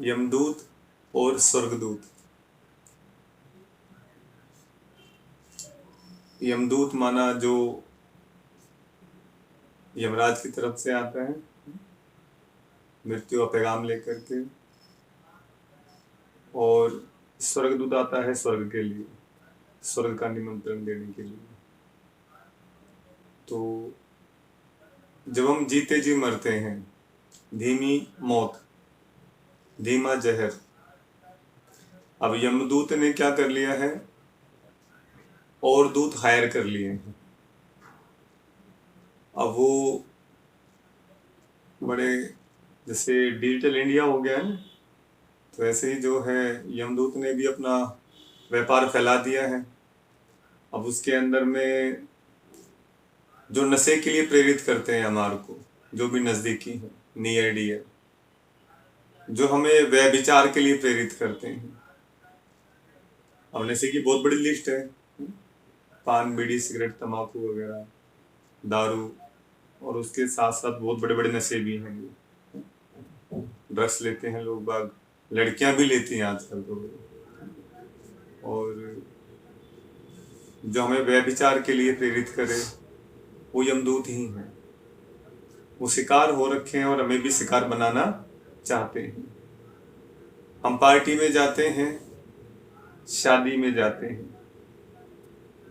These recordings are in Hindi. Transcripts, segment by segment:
यमदूत और स्वर्गदूत। यमदूत माना जो यमराज की तरफ से आता है मृत्यु का पैगाम लेकर के, और स्वर्गदूत आता है स्वर्ग के लिए, स्वर्ग का निमंत्रण देने के लिए। तो जब हम जीते जी मरते हैं, धीमी मौत, धीमा जहर। अब यमदूत ने क्या कर लिया है, और दूत हायर कर लिए हैं। अब वो बड़े, जैसे डिजिटल इंडिया हो गया है, तो ऐसे ही जो है यमदूत ने भी अपना व्यापार फैला दिया है। अब उसके अंदर में जो नशे के लिए प्रेरित करते हैं हमारे को, जो भी नज़दीकी है, नियर डियर, जो हमें व्यभिचार के लिए प्रेरित करते हैं। अब नशे की बहुत बड़ी लिस्ट है, पान, बीड़ी, सिगरेट, तंबाकू वगैरह, दारू, और उसके साथ साथ बहुत बड़े बड़े नशे भी हैं। ड्रग्स लेते हैं लोग बाग, लड़कियां भी लेती हैं आजकल तो। और जो हमें व्यभिचार के लिए प्रेरित करे वो यमदूत ही हैं। वो शिकार हो रखे हैं और हमें भी शिकार बनाना चाहते हैं। हम पार्टी में जाते हैं, शादी में जाते हैं,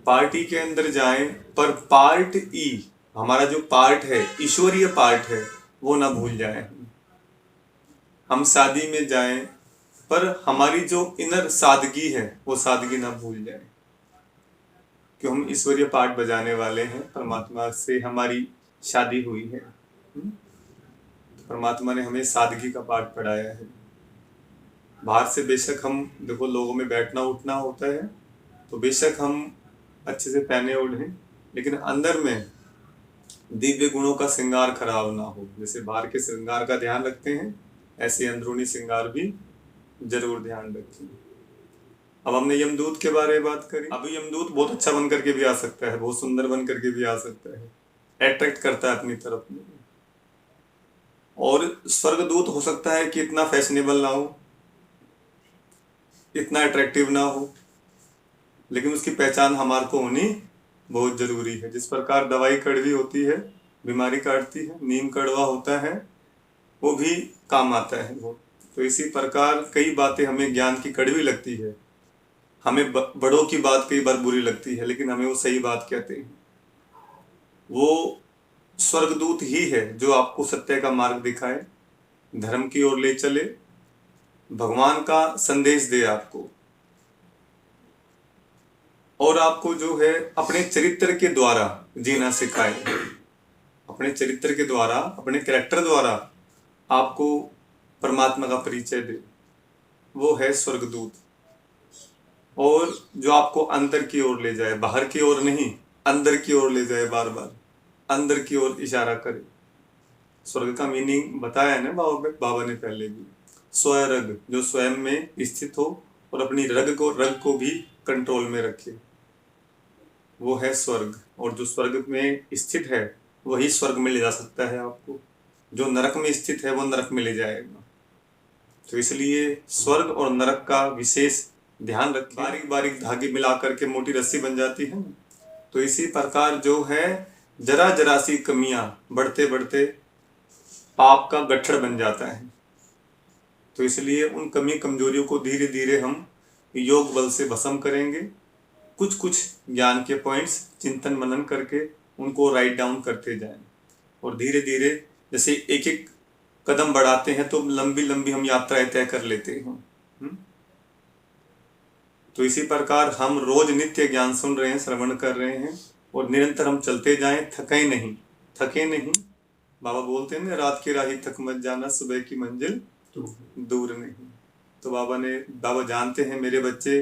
पार्टी के अंदर जाएं, पर पार्ट ई, हमारा जो पार्ट है, ईश्वरीय पार्ट है, वो ना भूल जाएं। हम शादी में जाएं, पर हमारी जो इनर सादगी है वो सादगी ना भूल जाए, कि हम ईश्वरीय पाठ बजाने वाले हैं, परमात्मा से हमारी शादी हुई है। परमात्मा ने हमें सादगी का पाठ पढ़ाया है। बाहर से बेशक हम देखो, लोगों में बैठना उठना होता है, तो बेशक हम अच्छे से पहने ओढ़े, लेकिन अंदर में दिव्य गुणों का श्रृंगार खराब ना हो। जैसे बाहर के श्रृंगार का ध्यान रखते हैं, ऐसे अंदरूनी श्रृंगार भी जरूर ध्यान रखें। अब हमने यमदूत के बारे में बात करी। अभी यमदूत बहुत अच्छा बन करके भी आ सकता है, बहुत सुंदर बन करके भी आ सकता है, अट्रैक्ट करता है अपनी तरफ में। और स्वर्गदूत हो सकता है कि इतना फैशनेबल ना हो, इतना अट्रैक्टिव ना हो, लेकिन उसकी पहचान हमारे को होनी बहुत जरूरी है। जिस प्रकार दवाई कड़वी होती है, बीमारी काटती है, नीम कड़वा होता है, वो भी काम आता है वो। तो इसी प्रकार कई बातें हमें ज्ञान की कड़वी लगती है, हमें बड़ों की बात कई बार बुरी लगती है, लेकिन हमें वो सही बात कहते हैं। वो स्वर्गदूत ही है जो आपको सत्य का मार्ग दिखाए, धर्म की ओर ले चले, भगवान का संदेश दे आपको, और आपको जो है अपने चरित्र के द्वारा जीना सिखाए। अपने चरित्र के द्वारा, अपने कैरेक्टर द्वारा आपको परमात्मा का परिचय दे, वो है स्वर्गदूत। और जो आपको अंदर की ओर ले जाए, बाहर की ओर नहीं, अंदर की ओर ले जाए, बार बार अंदर की ओर इशारा करे। स्वर्ग का मीनिंग बताया है ना बाबा ने पहले भी, स्वरग, जो स्वयं में स्थित हो और अपनी रग को भी कंट्रोल में रखे, वो है स्वर्ग। और जो स्वर्ग में स्थित है वही स्वर्ग में ले जा सकता है आपको। जो नरक में स्थित है वो नरक में ले जाएगा। तो इसलिए स्वर्ग और नरक का विशेष ध्यान रखें। बारीक बारीक धागे मिला करके मोटी रस्सी बन जाती है। तो इसी प्रकार जो है जरा जरा सी कमियां बढ़ते बढ़ते पाप का गट्ठर बन जाता है। तो इसलिए उन कमी कमजोरियों को धीरे धीरे हम योग बल से भस्म करेंगे। कुछ कुछ ज्ञान के पॉइंट्स चिंतन मनन करके उनको राइट डाउन करते जाएं, और धीरे धीरे जैसे एक एक कदम बढ़ाते हैं तो लंबी लंबी हम यात्राएं तय कर लेते हैं। तो इसी प्रकार हम रोज नित्य ज्ञान सुन रहे हैं, श्रवण कर रहे हैं, और निरंतर हम चलते जाएं, थके नहीं, थके नहीं। बाबा बोलते हैं ना, रात की राही थक मत जाना, सुबह की मंजिल दूर नहीं। तो बाबा जानते हैं मेरे बच्चे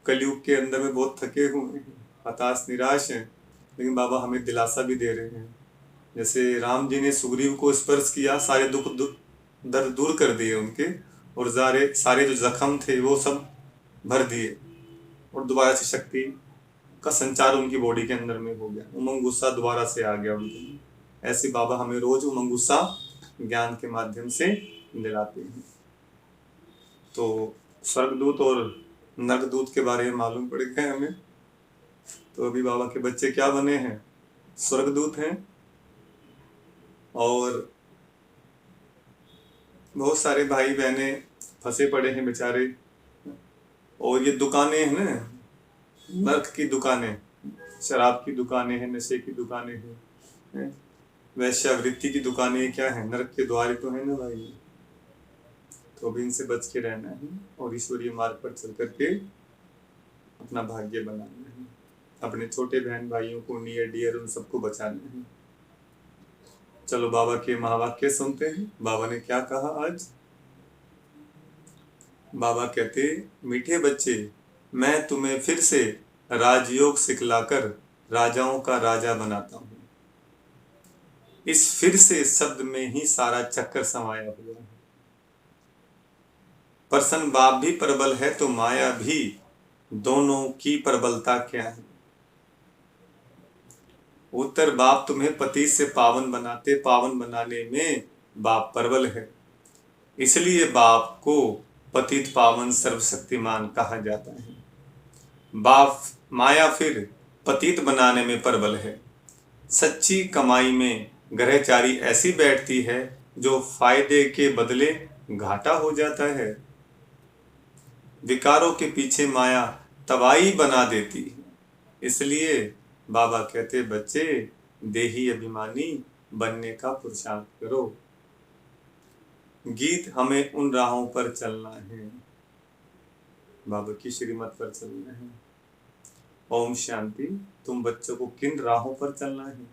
कलयुग के अंदर में बहुत थके हुए हैं, हताश निराश हैं, लेकिन बाबा हमें दिलासा भी दे रहे हैं। जैसे राम जी ने सुग्रीव को स्पर्श किया, सारे दुख दर्द दूर कर दिए उनके, और सारे जो जख्म थे वो सब भर दिए, और दोबारा से शक्ति का संचार उनकी बॉडी के अंदर में हो गया, उमंग गुस्सा दोबारा से आ गया उनके। ऐसे बाबा हमें रोज उमंग गुस्सा ज्ञान के माध्यम से दिलाते हैं। तो स्वर्गदूत और नरकदूत के बारे में मालूम पड़ गए हमें। तो अभी बाबा के बच्चे क्या बने हैं, स्वर्गदूत हैं। और बहुत सारे भाई बहने फंसे पड़े हैं बेचारे। और ये दुकानें हैं ना, नर्क की दुकानें, शराब की दुकानें हैं, नशे की दुकानें हैं, वैश्यावृत्ति की दुकानें क्या है, नर्क के द्वार तो है ना भाई। तो अभी इनसे बच के रहना है और ईश्वरीय मार्ग पर चल करके अपना भाग्य बनाना है, अपने छोटे बहन भाइयों को, नियर डियर, उन सबको बचाना है। चलो बाबा के महावाक्य सुनते हैं। बाबा ने क्या कहा आज। बाबा कहते, मीठे बच्चे, मैं तुम्हें फिर से राजयोग सिखलाकर राजाओं का राजा बनाता हूं। इस फिर से शब्द में ही सारा चक्कर समाया हुआ है। प्रसन्न बाप भी प्रबल है तो माया भी, दोनों की प्रबलता क्या है। उत्तर, बाप तुम्हें पति से पावन बनाते, पावन बनाने में बाप प्रबल है, इसलिए बाप को पतित पावन सर्वशक्तिमान कहा जाता है। बाप माया फिर पतित बनाने में प्रबल है। सच्ची कमाई में ग्रहचारी ऐसी बैठती है जो फायदे के बदले घाटा हो जाता है। विकारों के पीछे माया तबाही बना देती है। इसलिए बाबा कहते, बच्चे देही अभिमानी बनने का पुरुषार्थ करो। गीत, हमें उन राहों पर चलना है, बाबा की श्रीमत पर चलना है। ओम शांति। तुम बच्चों को किन राहों पर चलना है,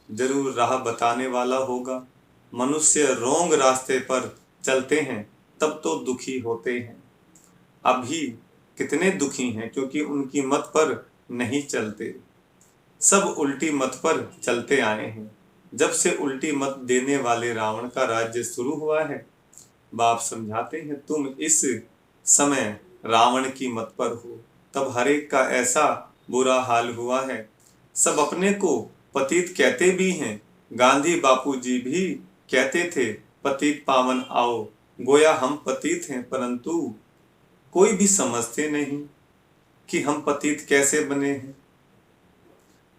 जरूर राह बताने वाला होगा। मनुष्य रोंग रास्ते पर चलते हैं तब तो दुखी होते हैं। अभी कितने दुखी हैं क्योंकि उनकी मत पर नहीं चलते। सब उल्टी मत पर चलते आए हैं। जब से उल्टी मत देने वाले रावण का राज्य शुरू हुआ है, बाप समझाते हैं, तुम इस समय रावण की मत पर हो, तब हर एक का ऐसा बुरा हाल हुआ है। सब अपने को पतित कहते भी हैं। गांधी बापू जी भी कहते थे, पतित पावन आओ। गोया हम पतित हैं, परंतु कोई भी समझते नहीं कि हम पतित कैसे बने हैं।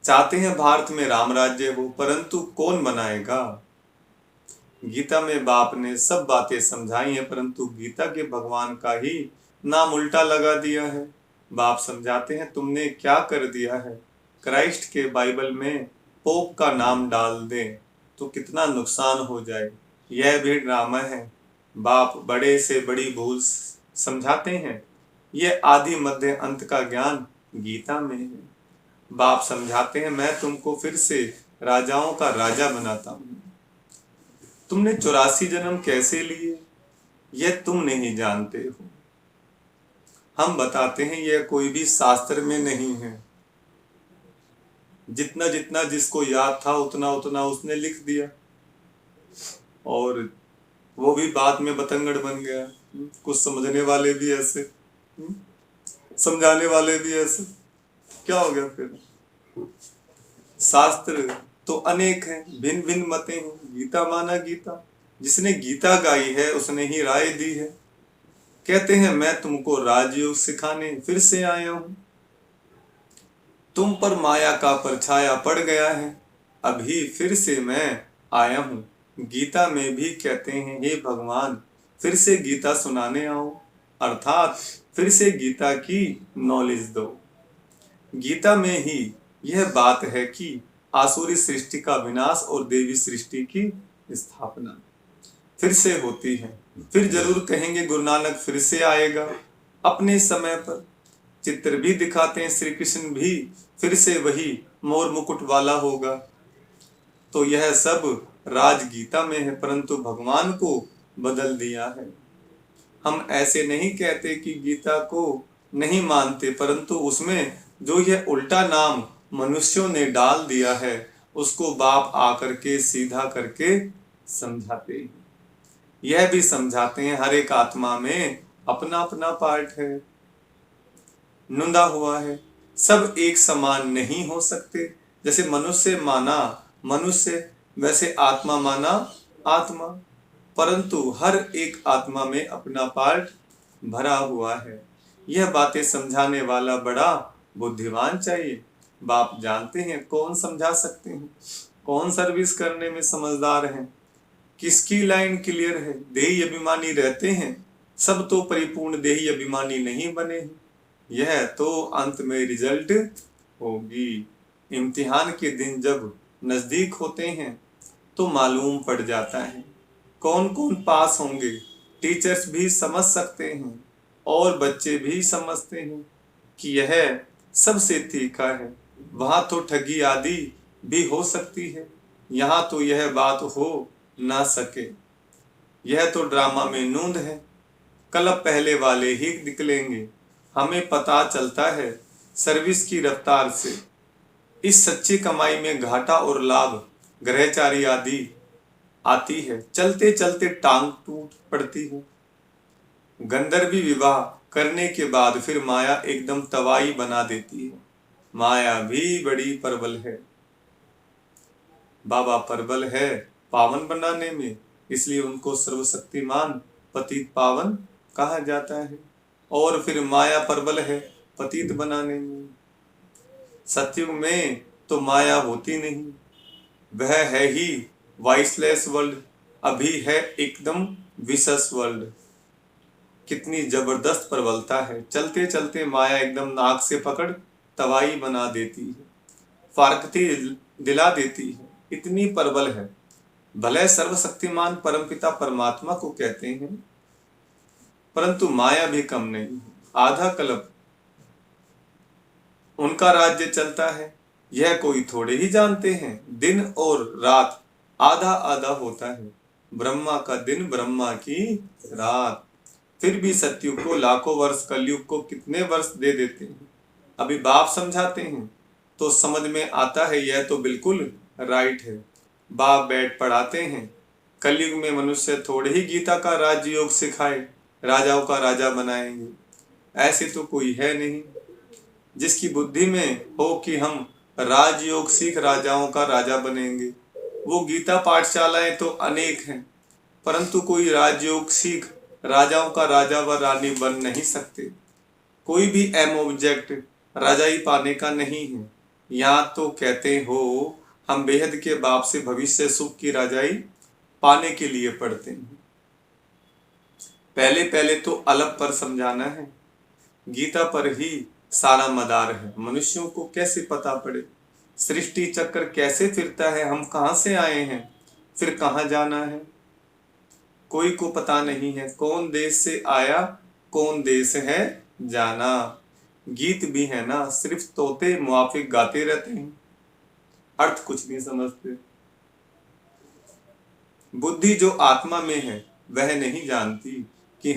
चाहते हैं भारत में राम राज्य हो, परंतु कौन बनाएगा। गीता में बाप ने सब बातें समझाई हैं, परंतु गीता के भगवान का ही नाम उल्टा लगा दिया है। बाप समझाते हैं, तुमने क्या कर दिया है। क्राइस्ट के बाइबल में पोप का नाम डाल दें तो कितना नुकसान हो जाए। यह भी ड्रामा है। बाप बड़े से बड़ी भूल समझाते हैं। यह आदि मध्य अंत का ज्ञान गीता में है। बाप समझाते हैं, मैं तुमको फिर से राजाओं का राजा बनाता हूं। तुमने 84 जन्म कैसे लिए, यह तुम नहीं जानते हो। हम बताते हैं, यह कोई भी शास्त्र में नहीं है। जितना जितना जिसको याद था उतना उतना उसने लिख दिया, और वो भी बाद में बतंगड़ बन गया। कुछ समझने वाले भी ऐसे, समझाने वाले भी ऐसे, क्या हो गया फिर। शास्त्र तो अनेक हैं, भिन्न भिन्न मतें हैं। गीता माना गीता, जिसने गीता गाई है उसने ही राय दी है। कहते हैं, मैं तुमको राजयोग सिखाने फिर से आया हूं। तुम पर माया का परछाया पड़ गया है, अभी फिर से मैं आया हूं। गीता में भी कहते हैं, हे भगवान फिर से गीता सुनाने आओ, अर्थात फिर से गीता की नॉलेज दो। गीता में ही यह बात है कि आसुरी सृष्टि का विनाश और देवी सृष्टि की स्थापना फिर से होती है। फिर जरूर कहेंगे गुरु नानक फिर से आएगा अपने समय पर। चित्र भी दिखाते हैं, श्री कृष्ण भी फिर से वही मोर मुकुट वाला होगा। तो यह सब राज गीता में है, परंतु भगवान को बदल दिया है। हम ऐसे नहीं कहते कि गीता को नहीं मानते, परंतु उसमें जो यह उल्टा नाम मनुष्यों ने डाल दिया है उसको बाप आकर के सीधा करके समझाते हैं। यह भी समझाते हैं, हर एक आत्मा में अपना अपना पार्ट है, नुंदा हुआ है। सब एक समान नहीं हो सकते। जैसे मनुष्य माना मनुष्य, वैसे आत्मा माना आत्मा, परंतु हर एक आत्मा में अपना पार्ट भरा हुआ है। यह बातें समझाने वाला बड़ा बुद्धिमान चाहिए। बाप जानते हैं कौन समझा सकते हैं, कौन सर्विस करने में समझदार हैं, किसकी लाइन क्लियर है। देही अभिमानी रहते हैं, सब तो परिपूर्ण देही अभिमानी नहीं बने हैं। यह तो अंत में रिजल्ट होगी। इम्तिहान के दिन जब नजदीक होते हैं तो मालूम पड़ जाता है कौन कौन पास होंगे। टीचर्स भी समझ सकते हैं और बच्चे भी समझते हैं कि यह सबसे तीखा है। वहां तो ठगी आदि भी हो सकती है, यहाँ तो यह बात हो ना सके। यह तो ड्रामा में नूंद है, कल पहले वाले ही निकलेंगे। हमें पता चलता है सर्विस की रफ्तार से। इस सच्ची कमाई में घाटा और लाभ ग्रहचारी आदि आती है, चलते चलते टांग टूट पड़ती है। गंधर्वी विवाह करने के बाद फिर माया एकदम तवाई बना देती है। माया भी बड़ी प्रबल है। बाबा प्रबल है पावन बनाने में, इसलिए उनको सर्वशक्तिमान पतित पावन कहा जाता है। और फिर माया प्रबल है पतित बनाने में। सत्युग में तो माया होती नहीं, वह है ही वाइसलेस वर्ल्ड, अभी है एकदम विशेष वर्ल्ड। कितनी जबरदस्त प्रबलता है, चलते चलते माया एकदम नाक से पकड़ तवाई बना देती है, फारकती दिला देती है, इतनी प्रबल है। भले सर्वशक्तिमान परमपिता परमात्मा को कहते हैं, परंतु माया भी कम नहीं। आधा कल्प उनका राज्य चलता है, यह कोई थोड़े ही जानते हैं। दिन और रात आधा आधा होता है, ब्रह्मा का दिन ब्रह्मा की रात। फिर भी सत्युग को लाखों वर्ष, कलयुग को कितने वर्ष दे देते हैं। अभी बाप समझाते हैं तो समझ में आता है यह तो बिल्कुल राइट है। बाप बैठ पढ़ाते हैं, कलयुग में मनुष्य थोड़े ही गीता का राजयोग सिखाए राजाओं का राजा बनाएंगे। ऐसे तो कोई है नहीं जिसकी बुद्धि में हो कि हम राजयोग सीख राजाओं का राजा बनेंगे। वो गीता पाठशालाएं तो अनेक हैं, परंतु कोई राजयोग सीख राजाओं का राजा व रानी बन नहीं सकते। कोई भी एम ऑब्जेक्ट राजाई पाने का नहीं है। यहाँ तो कहते हो हम बेहद के बाप से भविष्य सुख की राजाई पाने के लिए पढ़ते हैं। पहले पहले तो अलग पर समझाना है, गीता पर ही सारा मदार है। मनुष्यों को कैसे पता पड़े सृष्टि चक्र कैसे फिरता है, हम कहाँ से आए हैं, फिर कहाँ जाना है। कोई को पता नहीं है कौन देश से आया कौन देश है जाना। गीत भी है ना, सिर्फ तोते मुआफिक गाते रहते हैं, अर्थ कुछ नहीं समझते। बुद्धि जो आत्मा में है वह नहीं जानती कि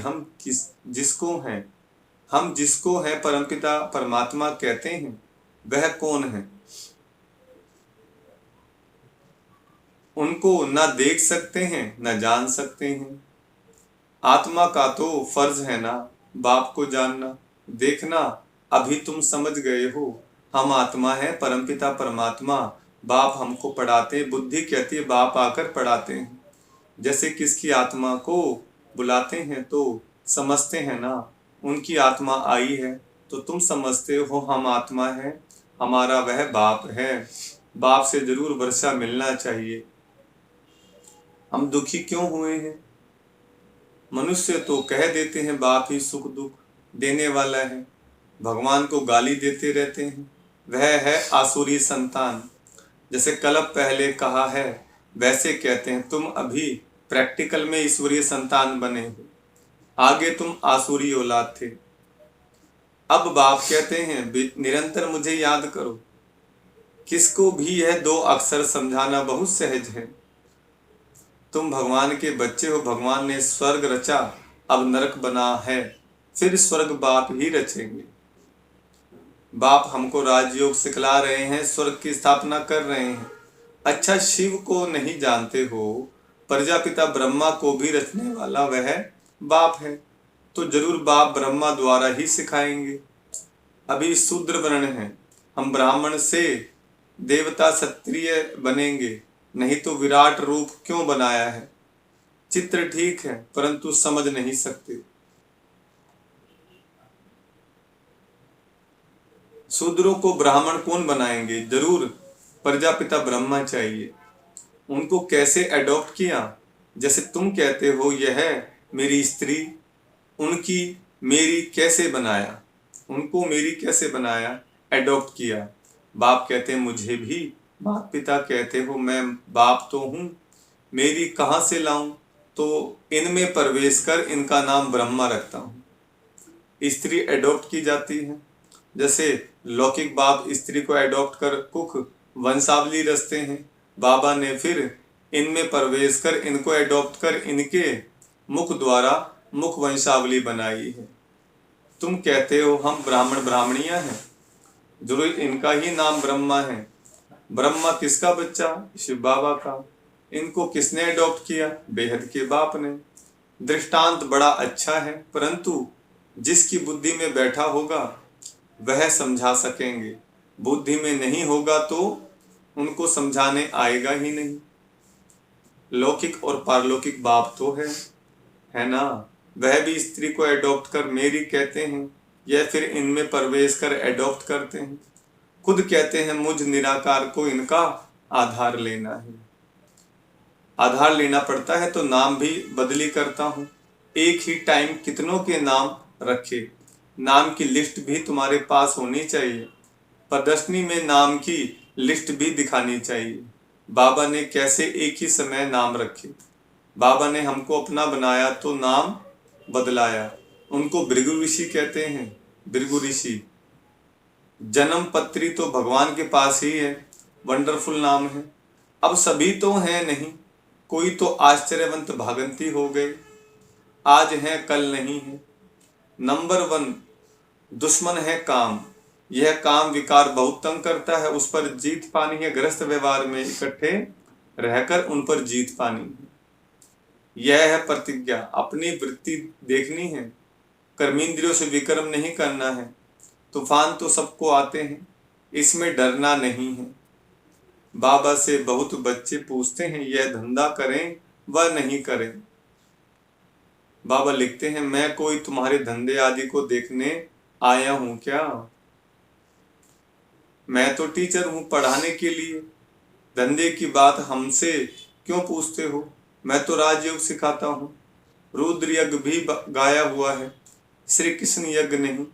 हम जिसको है परमपिता परमात्मा कहते हैं वह कौन है। उनको न देख सकते हैं न जान सकते हैं। आत्मा का तो फर्ज है ना बाप को जानना देखना। अभी तुम समझ गए हो हम आत्मा है, परमपिता परमात्मा बाप हमको पढ़ाते। बुद्धि कहती है बाप आकर पढ़ाते हैं। जैसे किसकी आत्मा को बुलाते हैं तो समझते हैं ना उनकी आत्मा आई है, तो तुम समझते हो हम आत्मा है, हमारा वह बाप है। बाप से जरूर वर्षा मिलना चाहिए। हम दुखी क्यों हुए हैं? मनुष्य तो कह देते हैं बाप ही सुख दुख देने वाला है, भगवान को गाली देते रहते हैं, वह है आसुरी संतान। जैसे कल्प पहले कहा है वैसे कहते हैं तुम अभी प्रैक्टिकल में ईश्वरीय संतान बने हो, आगे तुम आसुरी औलाद थे। अब बाप कहते हैं निरंतर मुझे याद करो। किसको भी यह दो अक्षर समझाना बहुत सहज है। तुम भगवान के बच्चे हो, भगवान ने स्वर्ग रचा, अब नरक बना है, फिर स्वर्ग बाप ही रचेंगे। बाप हमको राजयोग सिखला रहे हैं, स्वर्ग की स्थापना कर रहे हैं। अच्छा शिव को नहीं जानते हो, प्रजापिता ब्रह्मा को भी रचने वाला वह बाप है, तो जरूर बाप ब्रह्मा द्वारा ही सिखाएंगे। अभी शूद्र वर्ण है, हम ब्राह्मण से देवता क्षत्रिय बनेंगे, नहीं तो विराट रूप क्यों बनाया है। चित्र ठीक है परंतु समझ नहीं सकते। शूद्रों को ब्राह्मण कौन बनाएंगे? जरूर प्रजापिता ब्रह्मा चाहिए। उनको कैसे अडॉप्ट किया? जैसे तुम कहते हो यह मेरी स्त्री, उनकी मेरी कैसे बनाया? उनको मेरी कैसे बनाया? अडॉप्ट किया। बाप कहते हैं मुझे भी, बाप पिता कहते हो मैं बाप तो हूँ, मेरी कहाँ से लाऊं? तो इनमें प्रवेश कर इनका नाम ब्रह्मा रखता हूँ। स्त्री एडॉप्ट की जाती है, जैसे लौकिक बाप स्त्री को एडॉप्ट कर कुख वंशावली रचते हैं, बाबा ने फिर इनमें प्रवेश कर इनको एडॉप्ट कर इनके मुख द्वारा मुख वंशावली बनाई है। तुम कहते हो हम ब्राह्मण ब्राह्मणियां हैं, जरूर इनका ही नाम ब्रह्मा है। ब्रह्मा किसका बच्चा? शिव बाबा का। इनको किसने एडॉप्ट किया? बेहद के बाप ने। दृष्टांत बड़ा अच्छा है, परंतु जिसकी बुद्धि में बैठा होगा वह समझा सकेंगे, बुद्धि में नहीं होगा तो उनको समझाने आएगा ही नहीं। लौकिक और पारलौकिक बाप तो है ना, वह भी स्त्री को एडॉप्ट कर मेरी कहते हैं, यह फिर इनमें प्रवेश कर एडॉप्ट करते हैं। खुद कहते हैं मुझ निराकार को इनका आधार लेना है। आधार लेना पड़ता है तो नाम भी बदली करता हूँ। एक ही टाइम कितनों के नाम रखे, नाम की लिस्ट भी तुम्हारे पास होनी चाहिए। प्रदर्शनी में नाम की लिस्ट भी दिखानी चाहिए। बाबा ने कैसे एक ही समय नाम रखे? बाबा ने हमको अपना बनाया तो नाम बदलाया। उनको भृगु ऋषि कहते हैं। भृगु ऋषि जन्म पत्री तो भगवान के पास ही है, वंडरफुल नाम है। अब सभी तो हैं नहीं, कोई तो आश्चर्यवंत भागंती हो गए, आज है कल नहीं है। नंबर 1 दुश्मन है काम। यह काम विकार बहुत तंग करता है, उस पर जीत पानी है। ग्रस्त व्यवहार में इकट्ठे रहकर उन पर जीत पानी है। यह है प्रतिज्ञा, अपनी वृत्ति देखनी है, कर्मेंद्रियों से विक्रम नहीं करना है। तूफान तो सबको आते हैं, इसमें डरना नहीं है। बाबा से बहुत बच्चे पूछते हैं यह धंधा करें व नहीं करें। बाबा लिखते हैं मैं कोई तुम्हारे धंधे आदि को देखने आया हूं क्या? मैं तो टीचर हूं पढ़ाने के लिए। धंधे की बात हमसे क्यों पूछते हो? मैं तो राजयोग सिखाता हूं। रुद्र यज्ञ भी गाया हुआ है, श्री कृष्ण यज्ञ नहीं।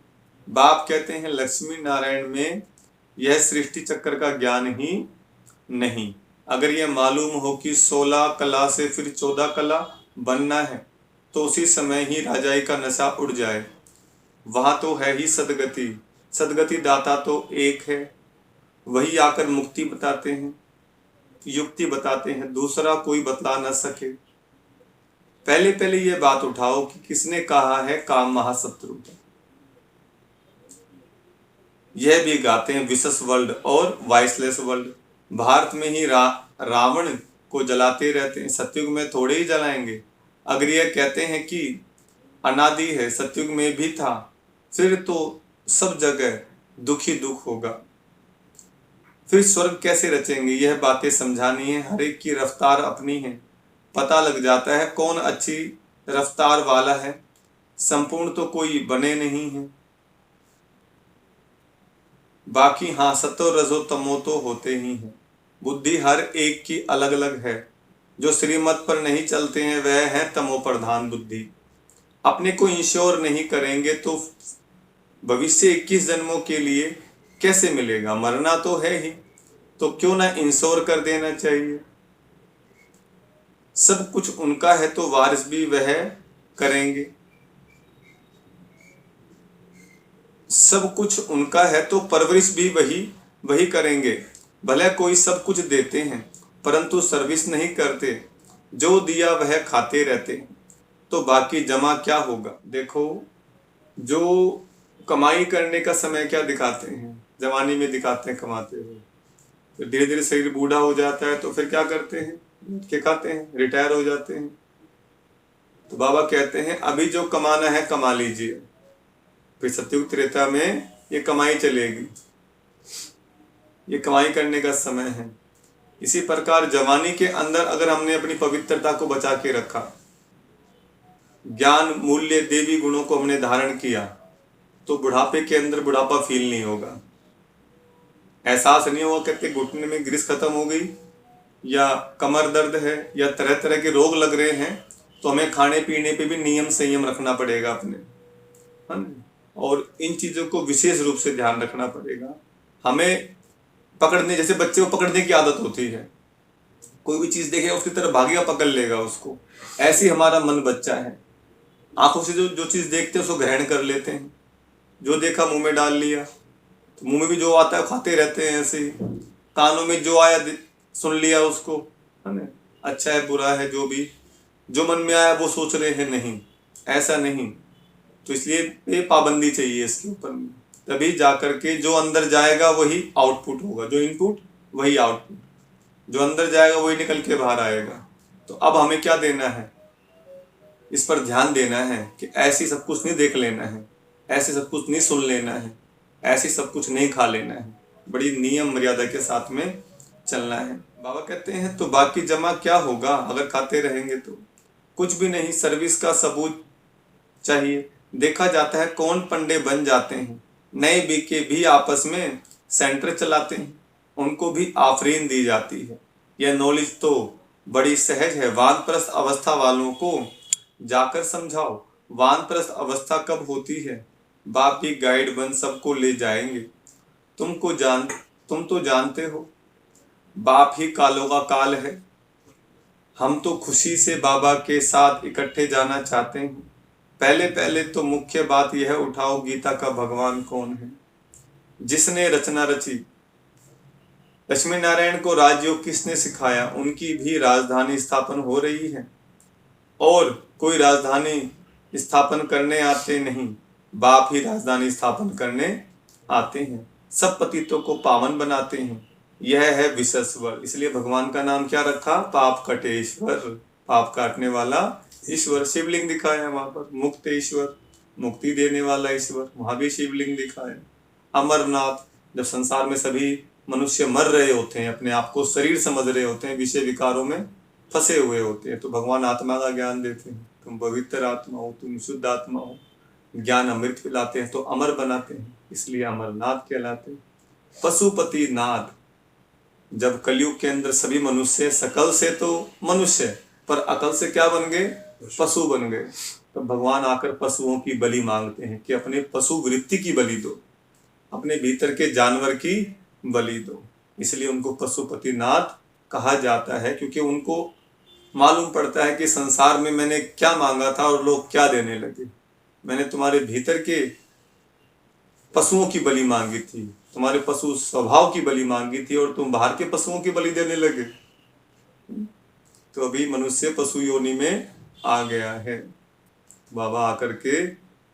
बाप कहते हैं लक्ष्मी नारायण में यह सृष्टि चक्र का ज्ञान ही नहीं। अगर यह मालूम हो कि 16 कला से फिर 14 कला बनना है तो उसी समय ही राजाई का नशा उड़ जाए। वहां तो है ही सदगति, सदगति दाता तो एक है, वही आकर मुक्ति बताते हैं, युक्ति बताते हैं, दूसरा कोई बतला न सके। पहले पहले यह बात उठाओ कि किसने कहा है काम महाशत्रु है। यह भी गाते हैं विशेष वर्ल्ड और वॉइसलेस वर्ल्ड। भारत में ही रावण को जलाते रहते हैं, सतयुग में थोड़े ही जलाएंगे। अगर यह कहते हैं कि अनादि है, सतयुग में भी था, फिर तो सब जगह दुखी दुख होगा। फिर स्वर्ग कैसे रचेंगे? यह बातें समझानी है। हर एक की रफ्तार अपनी है, पता लग जाता है कौन अच्छी रफ्तार वाला है। संपूर्ण तो कोई बने नहीं है। बाकी हाँ सतो रजो तमो तो होते ही हैं। बुद्धि हर एक की अलग अलग है। जो श्रीमत पर नहीं चलते हैं वह है तमो प्रधान बुद्धि। अपने को इंश्योर नहीं करेंगे तो भविष्य 21 जन्मों के लिए कैसे मिलेगा? मरना तो है ही, तो क्यों ना इंश्योर कर देना चाहिए। सब कुछ उनका है तो वारिस भी वह करेंगे। सब कुछ उनका है तो परवरिश भी वही करेंगे। भले कोई सब कुछ देते हैं परंतु सर्विस नहीं करते, जो दिया वह खाते रहते हैं, तो बाकी जमा क्या होगा? देखो जो कमाई करने का समय क्या दिखाते हैं, जवानी में दिखाते हैं कमाते हुए, तो धीरे धीरे शरीर बूढ़ा हो जाता है तो फिर क्या करते हैं? क्या खाते हैं, रिटायर हो जाते हैं। तो बाबा कहते हैं अभी जो कमाना है कमा लीजिए, फिर सतयुग त्रेता में ये कमाई चलेगी, ये कमाई करने का समय है। इसी प्रकार जवानी के अंदर अगर हमने अपनी पवित्रता को बचा के रखा, ज्ञान मूल्य देवी गुणों को हमने धारण किया, तो बुढ़ापे के अंदर बुढ़ापा फील नहीं होगा। एहसास नहीं होगा कहते घुटने में ग्रीस खत्म हो गई या कमर दर्द है या तरह तरह के रोग लग रहे हैं, तो हमें खाने पीने पे भी नियम संयम रखना पड़ेगा अपने, है ना? और इन चीज़ों को विशेष रूप से ध्यान रखना पड़ेगा। हमें पकड़ने, जैसे बच्चे को पकड़ने की आदत होती है, कोई भी चीज़ देखेगा उसकी तरफ भागेगा, पकड़ लेगा उसको। ऐसे ही हमारा मन बच्चा है, आंखों से जो जो चीज़ देखते हैं उसको ग्रहण कर लेते हैं, जो देखा मुंह में डाल लिया, तो मुंह में भी जो आता है खाते रहते हैं ऐसे ही। कानों में जो आया सुन लिया उसको, है ना? अच्छा है बुरा है जो भी, जो मन में आया वो सोच रहे हैं, नहीं ऐसा नहीं। तो इसलिए ये पाबंदी चाहिए इसके ऊपर में, तभी जाकर के जो अंदर जाएगा वही आउटपुट होगा, जो इनपुट वही आउटपुट, जो अंदर जाएगा वही निकल के बाहर आएगा। तो अब हमें क्या देना है, इस पर ध्यान देना है कि ऐसी सब कुछ नहीं देख लेना है, ऐसे सब कुछ नहीं सुन लेना है, ऐसे सब कुछ नहीं खा लेना है, बड़ी नियम मर्यादा के साथ में चलना है। बाबा कहते हैं तो बाकी जमा क्या होगा अगर खाते रहेंगे तो? कुछ भी नहीं, सर्विस का सबूत चाहिए। देखा जाता है कौन पंडे बन जाते हैं, नए बीके भी आपस में सेंटर चलाते हैं, उनको भी आफरीन दी जाती है। यह नॉलेज तो बड़ी सहज है, वानप्रस्थ अवस्था वालों को जाकर समझाओ। वानप्रस्थ अवस्था कब होती है? बाप भी गाइड बन सबको ले जाएंगे। तुम तो जानते हो बाप ही कालों का काल है। हम तो खुशी से बाबा के साथ इकट्ठे जाना चाहते हैं। पहले पहले तो मुख्य बात यह उठाओ, गीता का भगवान कौन है? जिसने रचना रची। लक्ष्मी नारायण को राजयोग किसने सिखाया? उनकी भी राजधानी स्थापन हो रही है, और कोई राजधानी स्थापन करने आते नहीं, बाप ही राजधानी स्थापन करने आते हैं। सब पतितों को पावन बनाते हैं, यह है विशेश्वर। इसलिए भगवान का नाम क्या रखा? पाप कटेश्वर, पाप काटने वाला ईश्वर। शिवलिंग दिखाया वहां पर, मुक्त ईश्वर, मुक्ति देने वाला ईश्वर, वहां भी शिवलिंग दिखाया। अमरनाथ, जब संसार में सभी मनुष्य मर रहे होते हैं, अपने आप को शरीर समझ रहे होते हैं, विषय विकारों में फंसे हुए होते हैं, तो भगवान आत्मा का ज्ञान देते हैं। तुम पवित्र आत्मा हो, तुम शुद्ध आत्मा हो, ज्ञान अमृत पिलाते हैं, तो अमर बनाते हैं, इसलिए अमरनाथ कहलाते हैं। पशुपति नाथ, जब कलयुग के अंदर सभी मनुष्य सकल से तो मनुष्य, पर अकल से क्या बन गए? पशु बन गए। तो भगवान आकर पशुओं की बलि मांगते हैं कि अपने पशु वृत्ति की बलि दो, अपने भीतर के जानवर की बलि दो। इसलिए उनको पशुपति नाथ कहा जाता है, क्योंकि उनको मालूम पड़ता है कि संसार में मैंने क्या मांगा था और लोग क्या देने लगे। मैंने तुम्हारे भीतर के पशुओं की बलि मांगी थी, तुम्हारे पशु स्वभाव की बलि मांगी थी, और तुम बाहर के पशुओं की बलि देने लगे। तो अभी मनुष्य पशु योनि में आ गया है। बाबा आकर के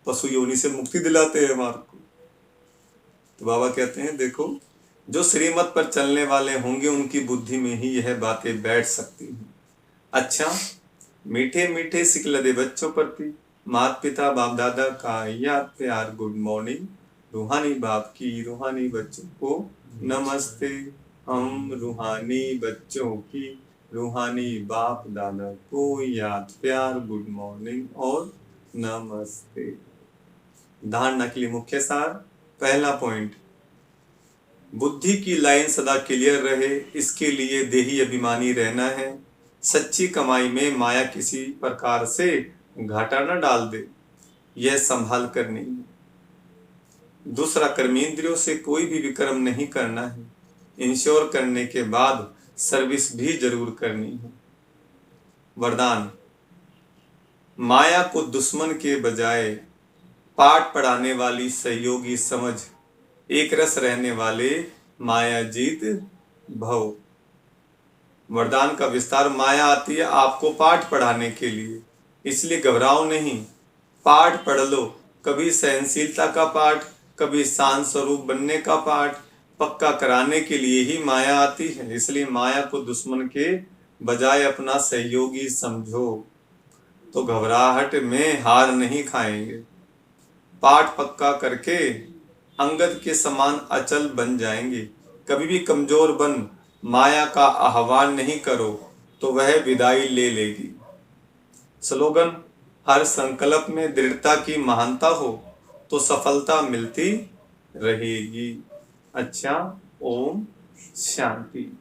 पशु योनि से मुक्ति दिलाते हैं हमारे को। तो बाबा कहते हैं देखो, जो श्रीमत पर चलने वाले होंगे उनकी बुद्धि में ही यह बातें बैठ सकती हैं। अच्छा, मीठे मीठे सिकलदे बच्चों प्रति माता पिता बाप दादा का याद प्यार, गुड मॉर्निंग। रूहानी बाप की रूहानी बच्चों को नमस्ते। हम रूहानी बच्चों की रूहानी बाप दादा को याद प्यार, गुड मॉर्निंग और नमस्ते। धारणा के लिए मुख्य सार। पहला पॉइंट, बुद्धि की लाइन सदा क्लियर रहे, इसके लिए देही अभिमानी रहना है। सच्ची कमाई में माया किसी प्रकार से घाटा न डाल दे, यह संभाल करनी है। दूसरा, कर्मेंद्रियों से कोई भी विक्रम नहीं करना है। इंश्योर करने के बाद सर्विस भी जरूर करनी है। वरदान, माया को दुश्मन के बजाय पाठ पढ़ाने वाली सहयोगी समझ, एक रस रहने वाले माया जीत भव। वरदान का विस्तार, माया आती है आपको पाठ पढ़ाने के लिए, इसलिए घबराओ नहीं, पाठ पढ़ लो। कभी सहनशीलता का पाठ, कभी शांत स्वरूप बनने का पाठ पक्का कराने के लिए ही माया आती है। इसलिए माया को दुश्मन के बजाय अपना सहयोगी समझो, तो घबराहट में हार नहीं खाएंगे। पाठ पक्का करके अंगद के समान अचल बन जाएंगे। कभी भी कमजोर बन माया का आह्वान नहीं करो तो वह विदाई ले लेगी। स्लोगन, हर संकल्प में दृढ़ता की महानता हो तो सफलता मिलती रहेगी। अच्छा, ओम शांति।